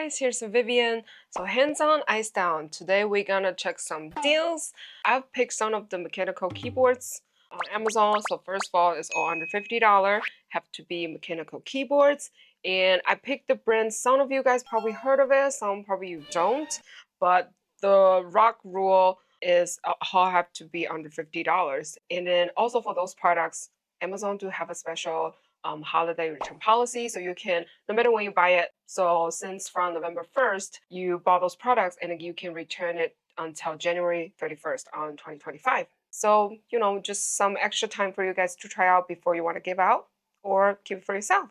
guys, here's Vivian. So hands on, eyes down. Today we're gonna check some deals. I've picked some of the mechanical keyboards on Amazon. So first of all, it's all under $50. Have to be mechanical keyboards. And I picked the brand. Some of you guys probably heard of it, some probably you don't. But the rock rule is all have to be under $50. And then also for those products, Amazon do have a special holiday return policy, so you can, no matter when you buy it, so since from November 1st you bought those products, and you can return it until January 31st on 2025. So just some extra time for you guys to try out before you want to give out or keep it for yourself.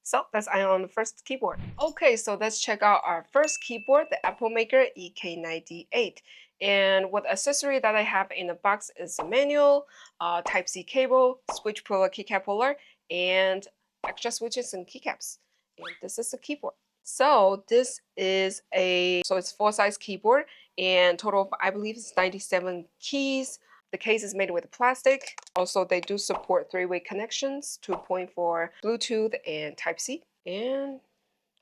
So that's on the first keyboard. Okay, so let's check out our first keyboard, the Apple Maker EK98. And what accessory that I have in the box is a manual, Type-C cable, switch puller, keycap puller, and extra switches and keycaps. And this is the keyboard. So this is it's full-size keyboard, and total of, I believe, it's 97 keys. The case is made with plastic. Also, they do support three-way connections, 2.4 Bluetooth and Type-C. And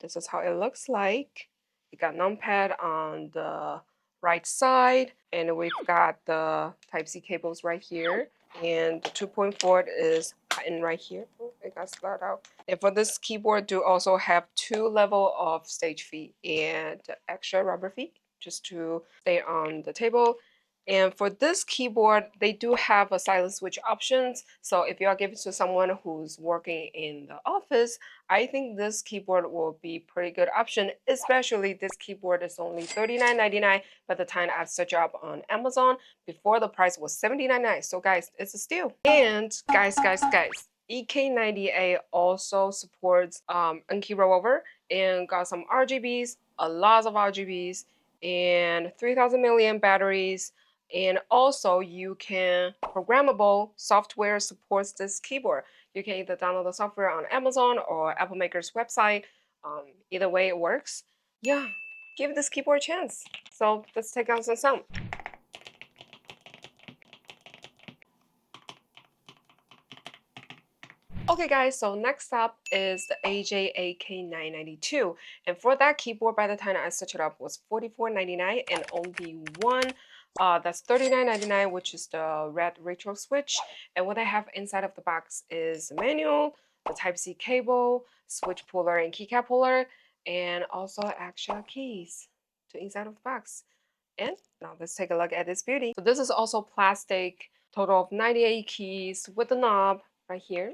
this is how it looks like. We got numpad on the right side, and we've got the Type-C cables right here. And the 2.4 is in right here. Oh, it got slid out. And for this keyboard, do also have 2 level of stage feet and extra rubber feet just to stay on the table. And for this keyboard, they do have a silent switch options. So if you are giving to someone who's working in the office, I think this keyboard will be pretty good option, especially this keyboard is only $39.99 by the time I search up on Amazon. Before the price was $79.99. So guys, it's a steal. And guys, EK98 also supports N-key rollover and got some RGBs, a lot of RGBs, and 3000 milliamp batteries. And also you can programmable software supports this keyboard. You can either download the software on Amazon or Apple Maker's website. Either way it works. Yeah, give this keyboard a chance. So let's take out some sound. Okay guys, so next up is the AJAK992. And for that keyboard, by the time I searched it up, was $44.99 and only one. That's $39.99, which is the red retro switch. And what I have inside of the box is the manual, the Type-C cable, switch puller and keycap puller, and also extra keys to inside of the box. And now let's take a look at this beauty. So this is also plastic, total of 98 keys with the knob right here.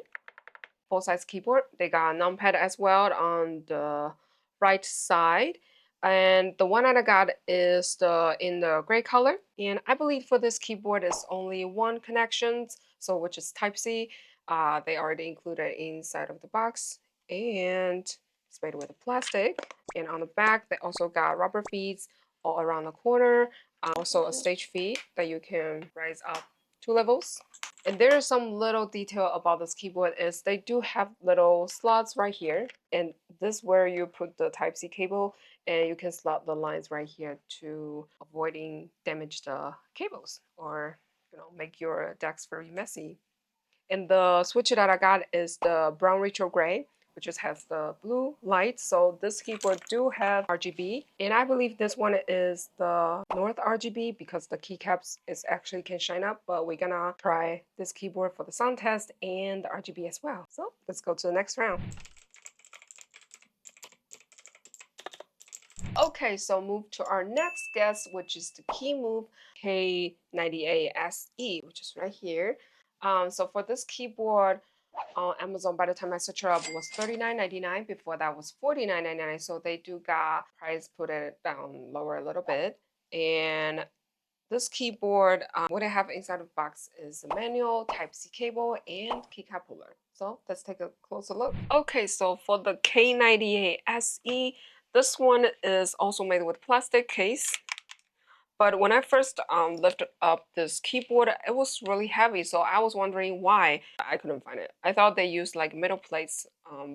Full-size keyboard. They got a numpad as well on the right side. And the one that I got is in the gray color. And I believe for this keyboard is only one connection, so which is Type-C. They already included inside of the box. And it's made with plastic. And on the back, they also got rubber feet all around the corner. Also a stage feet that you can raise up 2 levels. And there is some little detail about this keyboard is they do have little slots right here, and this is where you put the Type-C cable, and you can slot the lines right here to avoiding damage the cables or make your decks very messy. And the switch that I got is the brown retro gray, which just has the blue light. So this keyboard do have RGB, and I believe this one is the North RGB because the keycaps is actually can shine up, but we're gonna try this keyboard for the sound test and the RGB as well. So let's go to the next round. Okay, so move to our next guest, which is the KeyMove K98 SE, which is right here. So for this keyboard on Amazon, by the time I searched it up, was $39.99. Before that was $49.99. So they do got price put it down lower a little bit. And this keyboard, what I have inside of the box is a manual, Type-C cable, and keycap puller. So let's take a closer look. Okay, so for the K98 SE, this one is also made with plastic case. But when I first lifted up this keyboard, it was really heavy, so I was wondering why I couldn't find it. I thought they used like metal plates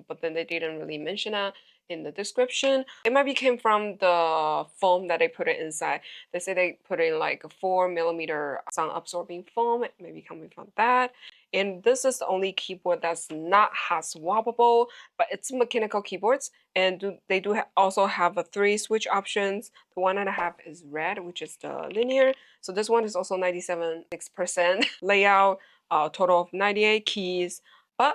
but then they didn't really mention that in the description. It might be came from the foam that they put it inside. They say they put in like a 4 millimeter sound absorbing foam. It may be coming from that. And this is the only keyboard that's not hot swappable, but it's mechanical keyboards. And they do also have a 3 switch options. The one that I have is red, which is the linear. So this one is also 97.6% layout, total of 98 keys. But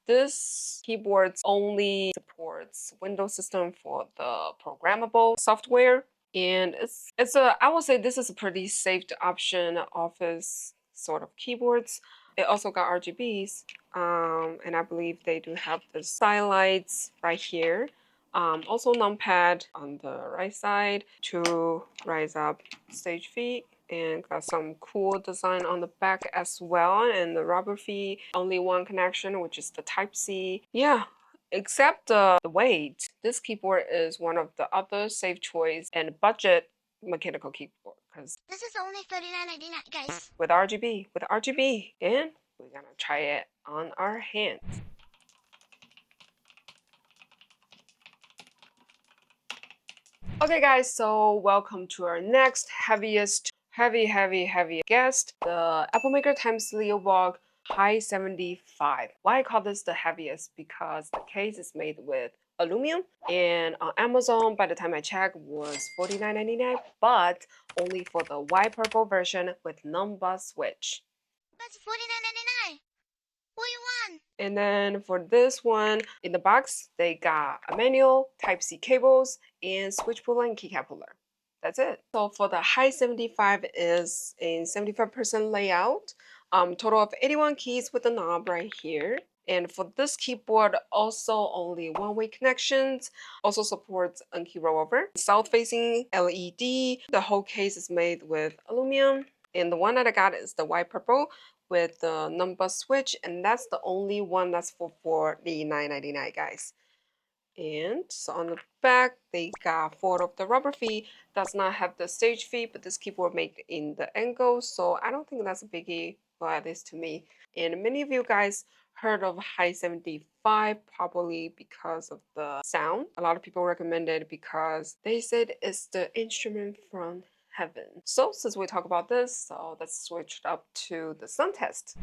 this keyboard only supports Windows system for the programmable software. And it's a, I would say this is a pretty safe option office sort of keyboards. It also got RGBs, and I believe they do have the side lights right here. Also numpad on the right side to rise up stage feet, and got some cool design on the back as well, and the rubber feet, only one connection, which is the type C. Yeah, except the weight. This keyboard is one of the other safe choice and budget mechanical keyboard because this is only $39.99, guys. With RGB, and we're gonna try it on our hands. Okay guys, so welcome to our next heavy guest, the Apple Maker times Leobog High 75. Why I call this the heaviest? Because the case is made with aluminum, and on Amazon by the time I checked was $49.99, but only for the white purple version with non-bus switch. That's $49.99. What do you want? And then for this one, in the box, they got a manual, Type-C cables, and switch puller and keycap puller. That's it. So for the high 75 is a 75% layout, total of 81 keys with the knob right here. And for this keyboard, also only one-way connections, also supports unkey rollover, south-facing LED. The whole case is made with aluminum. And the one that I got is the white purple with the number switch, and that's the only one that's for $49.99, guys. And so on the back, they got 4 of the rubber feet. Does not have the stage feet, but this keyboard made in the angle, so I don't think that's a biggie, well, at least to me. And many of you guys heard of High 75 probably because of the sound. A lot of people recommend it because they said it's the instrument from heaven. So since we talk about this, so let's switch it up to the sound test.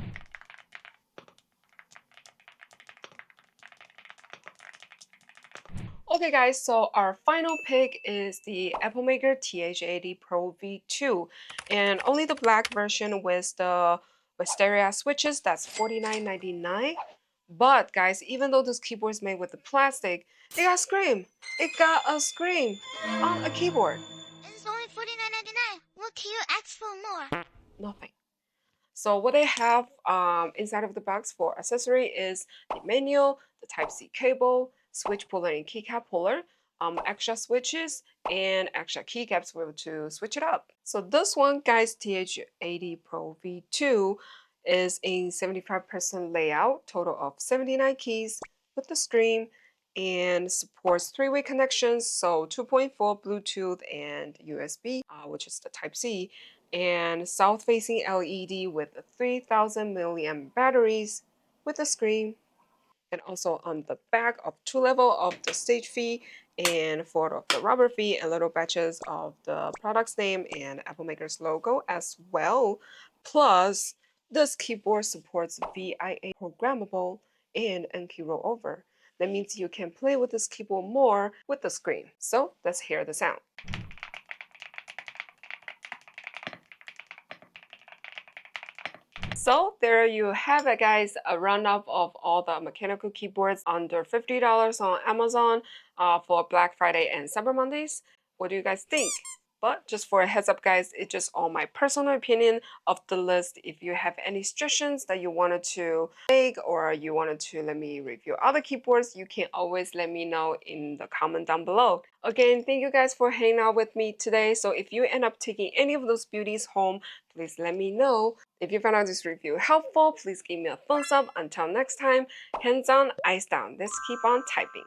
Okay guys, so our final pick is the Apple Maker TH80 Pro V2, and only the black version with the Wisteria switches, that's $49.99. But guys, even though this keyboard is made with the plastic, it got screen. It got a screen on a keyboard. This is only $49.99. What can you ask for more? Nothing. So what they have inside of the box for accessory is the manual, the Type-C cable, switch puller and keycap puller, extra switches, and extra keycaps to switch it up. So this one, guys, TH80 Pro V2 is a 75% layout, total of 79 keys with the screen, and supports 3-way connections, so 2.4 Bluetooth and USB, which is the Type-C, and south-facing LED with 3,000 milliamp batteries with a screen, and also on the back of 2 level of the stage fee and 4 of the rubber fee and little batches of the product's name and Apple Maker's logo as well. Plus, this keyboard supports VIA programmable and N-key rollover. That means you can play with this keyboard more with the screen. So let's hear the sound. So there you have it, guys, a roundup of all the mechanical keyboards under $50 on Amazon for Black Friday and Cyber Mondays. What do you guys think? But just for a heads up, guys, it's just all my personal opinion of the list. If you have any suggestions that you wanted to make or you wanted to let me review other keyboards, you can always let me know in the comment down below. Again, thank you guys for hanging out with me today. So if you end up taking any of those beauties home, please let me know. If you found out this review helpful, please give me a thumbs up. Until next time, hands on, eyes down. Let's keep on typing.